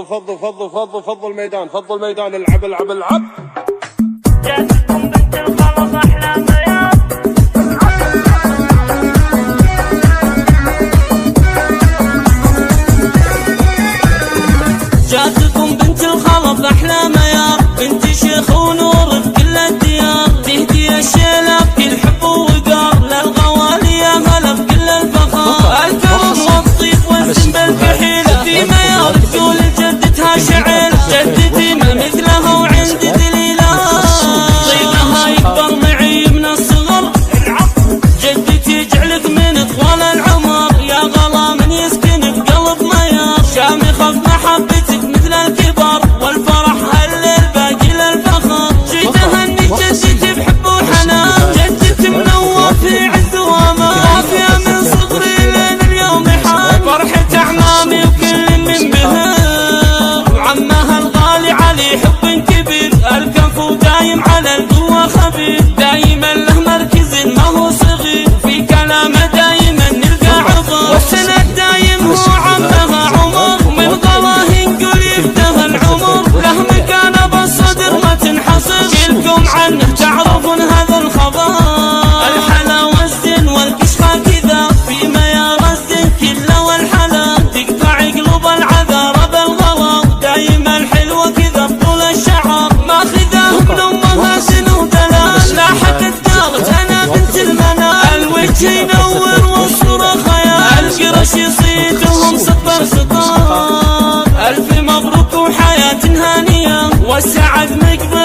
فضوا الميدان، فضوا الميدان. العب العب العب. جاتكم بنت الخلص احلى بياض. جاتكم بنت الخلص احلى ميار، بنت شيخ ونور بكل الديار، تهدي الشيله بكل حب ووقار، للغوالي يا هلا بكل الفخار، الكرم والطيب والزنبل بحيله، في ميار تقول جدتها شعيل، جدتي ما مثلها وعندي دليله، طيبها يكبر معي من الصغر، جدتي جعلك من طوال العمر، يا غلا من يسكن بقلب ميار، شامخه بمحبتك مثل الكبار، والفرح هالليل باقي للفخر، جيت اهني جدتي بحب وحنان، جدتي منور في عز وامان، عافيه من صغري لين اليوم حان، فرحة اعمامي وكل من بهر، وعمها الغالي علي حب كبير، الكفو دايم على القوه خبير، دايما له مركز ما هو صغير، في كلامه دايما نلقى عبر، والسند دايم هو عمها عمر، ومن غلاه نقول يفتح العمر، له مكانه بالصدر ما تنحصر، كلكم عنه تعرفون هذا الخبر، الحلا والزين والكشخه كذا، في ميار الزين كله والحلا، تقطع قلوب العذارى بالغلا، دايما الحلوه كذا بطول الشعر، ماخذه من امها سن ودلال، لاحت الدارت انا بنت المنال، الوجه ينور والصوره خيال، القرش يصيدهم سطر سطر، الف مبروك وحياه هانيه والسعد مقبول.